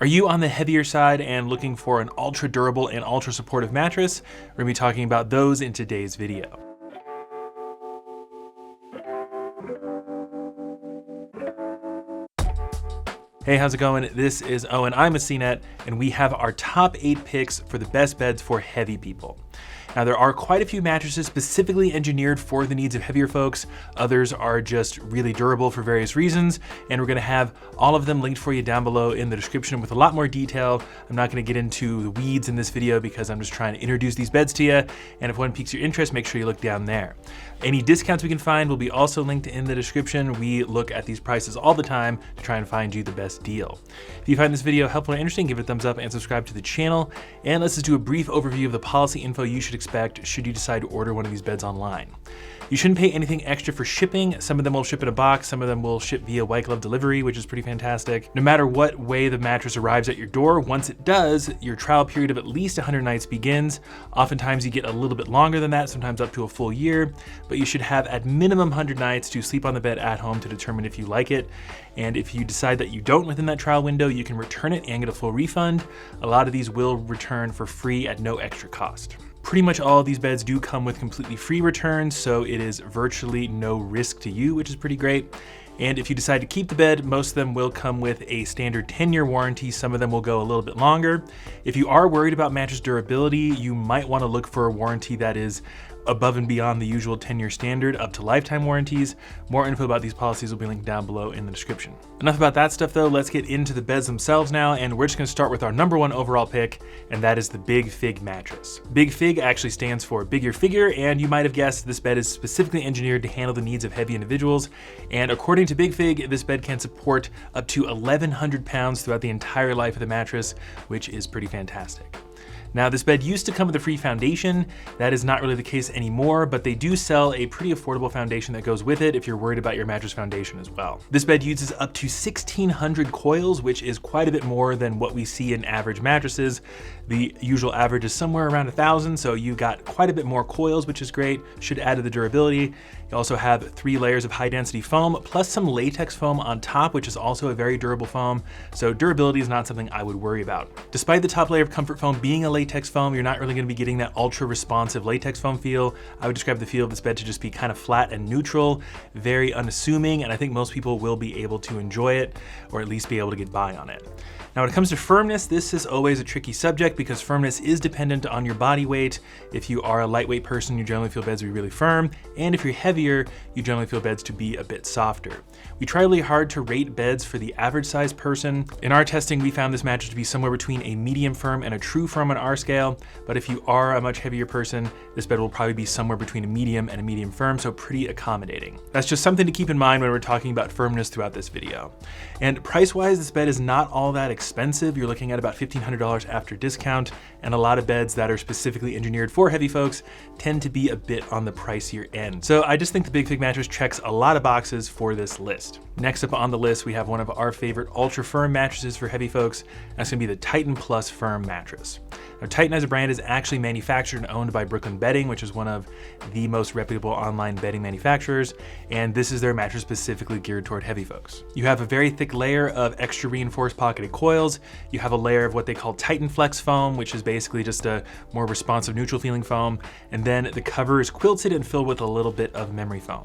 Are you on the heavier side and looking for an ultra durable and ultra supportive mattress? We're gonna be talking about those in today's video. Hey, how's it going? This is Owen, I'm a CNET, and we have our top 8 picks for the best beds for heavy people. Now, there are quite a few mattresses specifically engineered for the needs of heavier folks. Others are just really durable for various reasons, and we're gonna have all of them linked for you down below in the description with a lot more detail. I'm not gonna get into the weeds in this video because I'm just trying to introduce these beds to you, and if one piques your interest, make sure you look down there. Any discounts we can find will be also linked in the description. We look at these prices all the time to try and find you the best deal. If you find this video helpful and interesting, give it a thumbs up and subscribe to the channel. And let's just do a brief overview of the policy info you should expect should you decide to order one of these beds online. You shouldn't pay anything extra for shipping. Some of them will ship in a box, some of them will ship via white glove delivery, which is pretty fantastic. No matter what way the mattress arrives at your door, once it does, your trial period of at least 100 nights begins. Oftentimes you get a little bit longer than that, sometimes up to a full year, but you should have at minimum 100 nights to sleep on the bed at home to determine if you like it. And if you decide that you don't within that trial window, you can return it and get a full refund. A lot of these will return for free at no extra cost. Pretty much all of these beds do come with completely free returns, so it is virtually no risk to you, which is pretty great. And if you decide to keep the bed, most of them will come with a standard 10-year warranty. Some of them will go a little bit longer. If you are worried about mattress durability, you might want to look for a warranty that is above and beyond the usual 10-year standard up to lifetime warranties. More info about these policies will be linked down below in the description. Enough about that stuff though, let's get into the beds themselves now, and we're just gonna start with our #1 overall pick, and that is the Big Fig mattress. Big Fig actually stands for Big Your Figure, and you might have guessed this bed is specifically engineered to handle the needs of heavy individuals. And according to Big Fig, this bed can support up to 1,100 pounds throughout the entire life of the mattress, which is pretty fantastic. Now, this bed used to come with a free foundation. That is not really the case anymore, but they do sell a pretty affordable foundation that goes with it if you're worried about your mattress foundation as well. This bed uses up to 1,600 coils, which is quite a bit more than what we see in average mattresses. The usual average is somewhere around 1,000, so you got quite a bit more coils, which is great, should add to the durability. You also have 3 layers of high density foam, plus some latex foam on top, which is also a very durable foam. So durability is not something I would worry about. Despite the top layer of comfort foam being a latex foam, you're not really gonna be getting that ultra responsive latex foam feel. I would describe the feel of this bed to just be kind of flat and neutral, very unassuming, and I think most people will be able to enjoy it, or at least be able to get by on it. Now, when it comes to firmness, this is always a tricky subject because firmness is dependent on your body weight. If you are a lightweight person, you generally feel beds to be really firm, and if you're heavier, you generally feel beds to be a bit softer. We try really hard to rate beds for the average size person. In our testing, we found this mattress to be somewhere between a medium firm and a true firm on our scale, but if you are a much heavier person, this bed will probably be somewhere between a medium and a medium firm, so pretty accommodating. That's just something to keep in mind when we're talking about firmness throughout this video. And price-wise, this bed is not all that expensive. You're looking at about $1,500 after discount, and a lot of beds that are specifically engineered for heavy folks tend to be a bit on the pricier end. So I just think the Big Fig mattress checks a lot of boxes for this list. Next up on the list, we have one of our favorite ultra firm mattresses for heavy folks. That's gonna be the Titan Plus Firm Mattress. Now, Titan as a brand is actually manufactured and owned by Brooklyn Bedding, which is one of the most reputable online bedding manufacturers, and this is their mattress specifically geared toward heavy folks. You have a very thick layer of extra reinforced pocketed coils. You have a layer of what they call Titan Flex foam, which is basically just a more responsive neutral feeling foam, and then the cover is quilted and filled with a little bit of memory foam.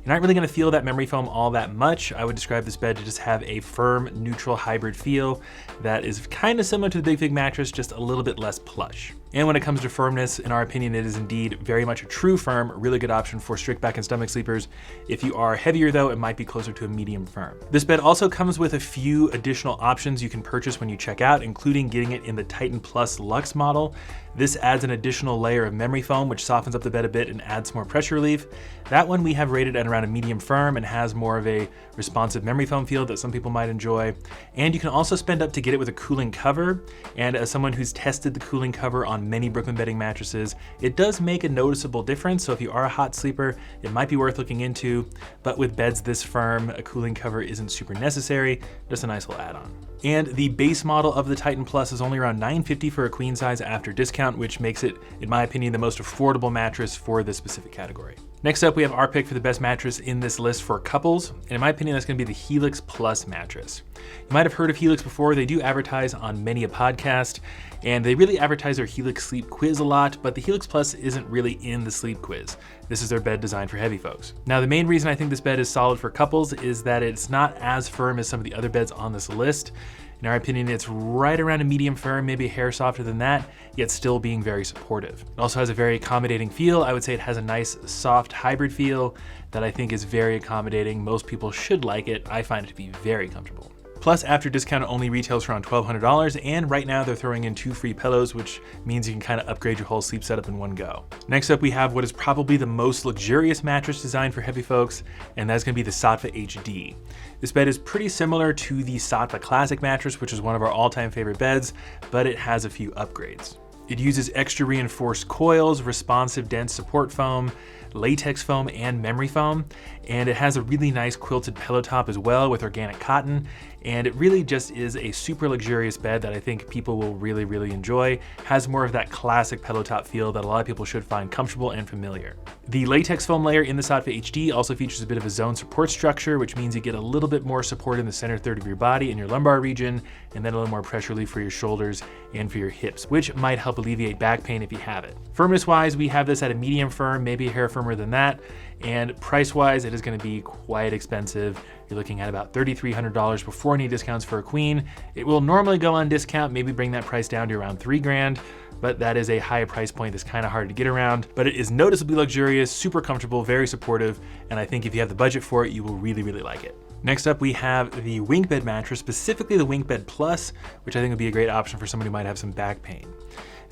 You're not really gonna feel that memory foam all that much. I would describe this bed to just have a firm, neutral hybrid feel that is kind of similar to the Big Fig mattress, just a little bit less plush. And when it comes to firmness, in our opinion, it is indeed very much a true firm, really good option for strict back and stomach sleepers. If you are heavier though, it might be closer to a medium firm. This bed also comes with a few additional options you can purchase when you check out, including getting it in the Titan Plus Luxe model. This adds an additional layer of memory foam, which softens up the bed a bit and adds more pressure relief. That one we have rated at around a medium firm and has more of a responsive memory foam feel that some people might enjoy. And you can also spend up to get it with a cooling cover. And as someone who's tested the cooling cover on many Brooklyn Bedding mattresses, it does make a noticeable difference. So if you are a hot sleeper, it might be worth looking into. But with beds this firm, a cooling cover isn't super necessary, just a nice little add-on. And the base model of the Titan Plus is only around $950 for a queen size after discount, which makes it, in my opinion, the most affordable mattress for this specific category. Next up, we have our pick for the best mattress in this list for couples. And in my opinion, that's gonna be the Helix Plus mattress. You might have heard of Helix before. They do advertise on many a podcast, and they really advertise their Helix Sleep Quiz a lot, but the Helix Plus isn't really in the Sleep Quiz. This is their bed designed for heavy folks. Now, the main reason I think this bed is solid for couples is that it's not as firm as some of the other beds on this list. In our opinion, it's right around a medium firm, maybe a hair softer than that, yet still being very supportive. It also has a very accommodating feel. I would say it has a nice, soft hybrid feel that I think is very accommodating. Most people should like it. I find it to be very comfortable. Plus, after discount, it only retails for around $1,200, and right now they're throwing in 2 free pillows, which means you can kind of upgrade your whole sleep setup in one go. Next up, we have what is probably the most luxurious mattress designed for heavy folks, and that's gonna be the Saatva HD. This bed is pretty similar to the Saatva Classic mattress, which is one of our all-time favorite beds, but it has a few upgrades. It uses extra reinforced coils, responsive dense support foam, latex foam, and memory foam, and it has a really nice quilted pillow top as well with organic cotton, and it really just is a super luxurious bed that I think people will really, really enjoy. Has more of that classic pillow top feel that a lot of people should find comfortable and familiar. The latex foam layer in the Saatva HD also features a bit of a zone support structure, which means you get a little bit more support in the center third of your body in your lumbar region, and then a little more pressure relief for your shoulders and for your hips, which might help alleviate back pain if you have it. Firmness wise, we have this at a medium firm, maybe a hair firmer than that, and price wise, it is going to be quite expensive. You're looking at about $3,300 before any discounts for a queen. It will normally go on discount, maybe bring that price down to around $3,000, but that is a high price point that's kind of hard to get around. But it is noticeably luxurious, super comfortable, very supportive, and I think if you have the budget for it, you will really, really like it. Next up, we have the WinkBed mattress, specifically the WinkBed Plus, which I think would be a great option for somebody who might have some back pain.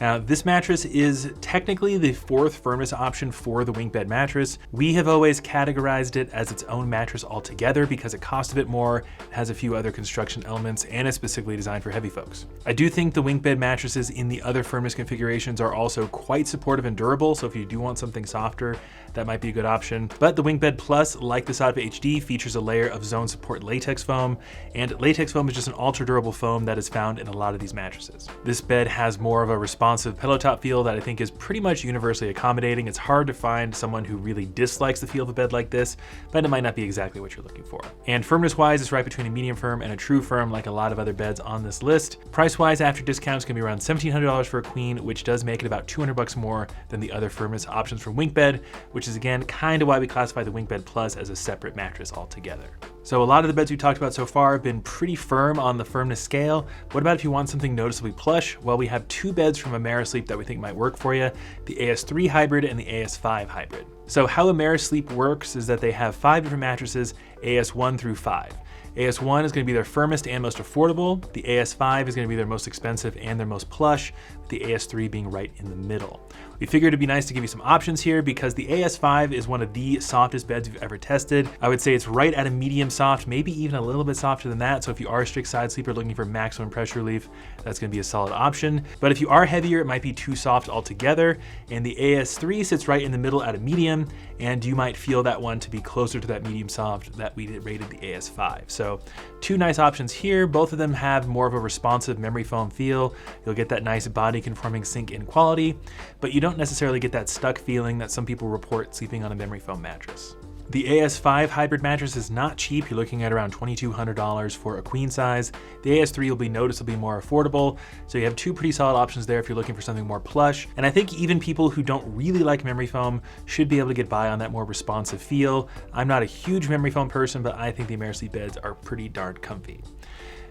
Now, this mattress is technically the 4th firmness option for the WinkBed mattress. We have always categorized it as its own mattress altogether because it costs a bit more, it has a few other construction elements, and is specifically designed for heavy folks. I do think the WinkBed mattresses in the other firmness configurations are also quite supportive and durable, so if you do want something softer, that might be a good option. But the WinkBed Plus, like the Saatva HD, features a layer of zone support latex foam, and latex foam is just an ultra durable foam that is found in a lot of these mattresses. This bed has more of a responsive pillow top feel that I think is pretty much universally accommodating. It's hard to find someone who really dislikes the feel of a bed like this, but it might not be exactly what you're looking for. And firmness wise, it's right between a medium firm and a true firm, like a lot of other beds on this list. Price wise, after discounts, can be around $1,700 for a queen, which does make it about $200 more than the other firmness options from WinkBed, which is again kind of why we classify the WinkBed Plus as a separate mattress altogether. So a lot of the beds we've talked about so far have been pretty firm on the firmness scale. What about if you want something noticeably plush? Well, we have 2 beds from Amerisleep that we think might work for you, the AS3 Hybrid and the AS5 Hybrid. So how Amerisleep works is that they have 5 different mattresses, AS1 through 5. AS1 is going to be their firmest and most affordable. The AS5 is going to be their most expensive and their most plush, with the AS3 being right in the middle. We figured it'd be nice to give you some options here because the AS5 is one of the softest beds we've ever tested. I would say it's right at a medium soft, maybe even a little bit softer than that. So if you are a strict side sleeper looking for maximum pressure relief, that's going to be a solid option. But if you are heavier, it might be too soft altogether. And the AS3 sits right in the middle at a medium, and you might feel that one to be closer to that medium soft that we rated the AS5. So 2 nice options here. Both of them have more of a responsive memory foam feel. You'll get that nice body conforming sink-in quality, but you don't necessarily get that stuck feeling that some people report sleeping on a memory foam mattress. The AS5 hybrid mattress is not cheap. You're looking at around $2,200 for a queen size. The AS3 will be noticeably more affordable, so you have 2 pretty solid options there if you're looking for something more plush. And I think even people who don't really like memory foam should be able to get by on that more responsive feel. I'm not a huge memory foam person, but I think the Amerisleep beds are pretty darn comfy.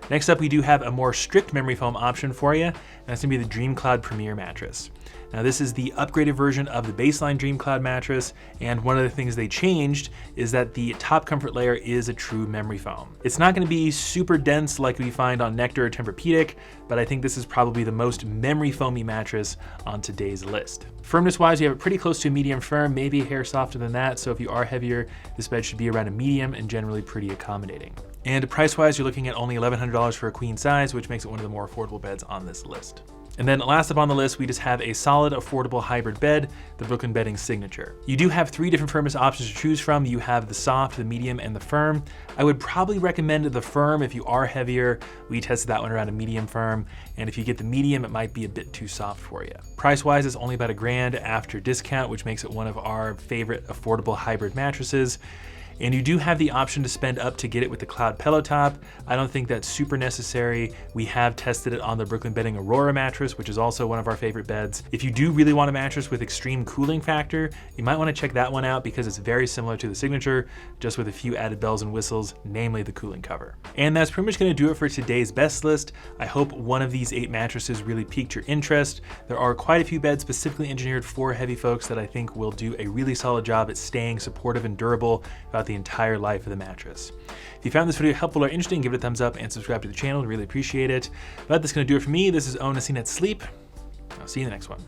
Next up, we do have a more strict memory foam option for you, and that's gonna be the DreamCloud Premier mattress. Now this is the upgraded version of the baseline DreamCloud mattress, and one of the things they changed is that the top comfort layer is a true memory foam. It's not gonna be super dense like we find on Nectar or Tempur-Pedic, but I think this is probably the most memory foamy mattress on today's list. Firmness wise, you have it pretty close to a medium firm, maybe a hair softer than that, so if you are heavier, this bed should be around a medium and generally pretty accommodating. And price-wise, you're looking at only $1,100 for a queen size, which makes it one of the more affordable beds on this list. And then last up on the list, we just have a solid, affordable hybrid bed, the Brooklyn Bedding Signature. You do have 3 different firmness options to choose from. You have the soft, the medium, and the firm. I would probably recommend the firm if you are heavier. We tested that one around a medium firm, and if you get the medium, it might be a bit too soft for you. Price-wise, it's only about $1,000 after discount, which makes it one of our favorite affordable hybrid mattresses. And you do have the option to spend up to get it with the Cloud pillow top. I don't think that's super necessary. We have tested it on the Brooklyn Bedding Aurora mattress, which is also one of our favorite beds. If you do really want a mattress with extreme cooling factor, you might want to check that one out because it's very similar to the Signature, just with a few added bells and whistles, namely the cooling cover. And that's pretty much going to do it for today's best list. I hope one of these 8 mattresses really piqued your interest. There are quite a few beds specifically engineered for heavy folks that I think will do a really solid job at staying supportive and durable throughout the entire life of the mattress. If you found this video helpful or interesting, give it a thumbs up and subscribe to the channel. I'd really appreciate it. But that's going to do it for me. This is Owen at Sleep. I'll see you in the next one.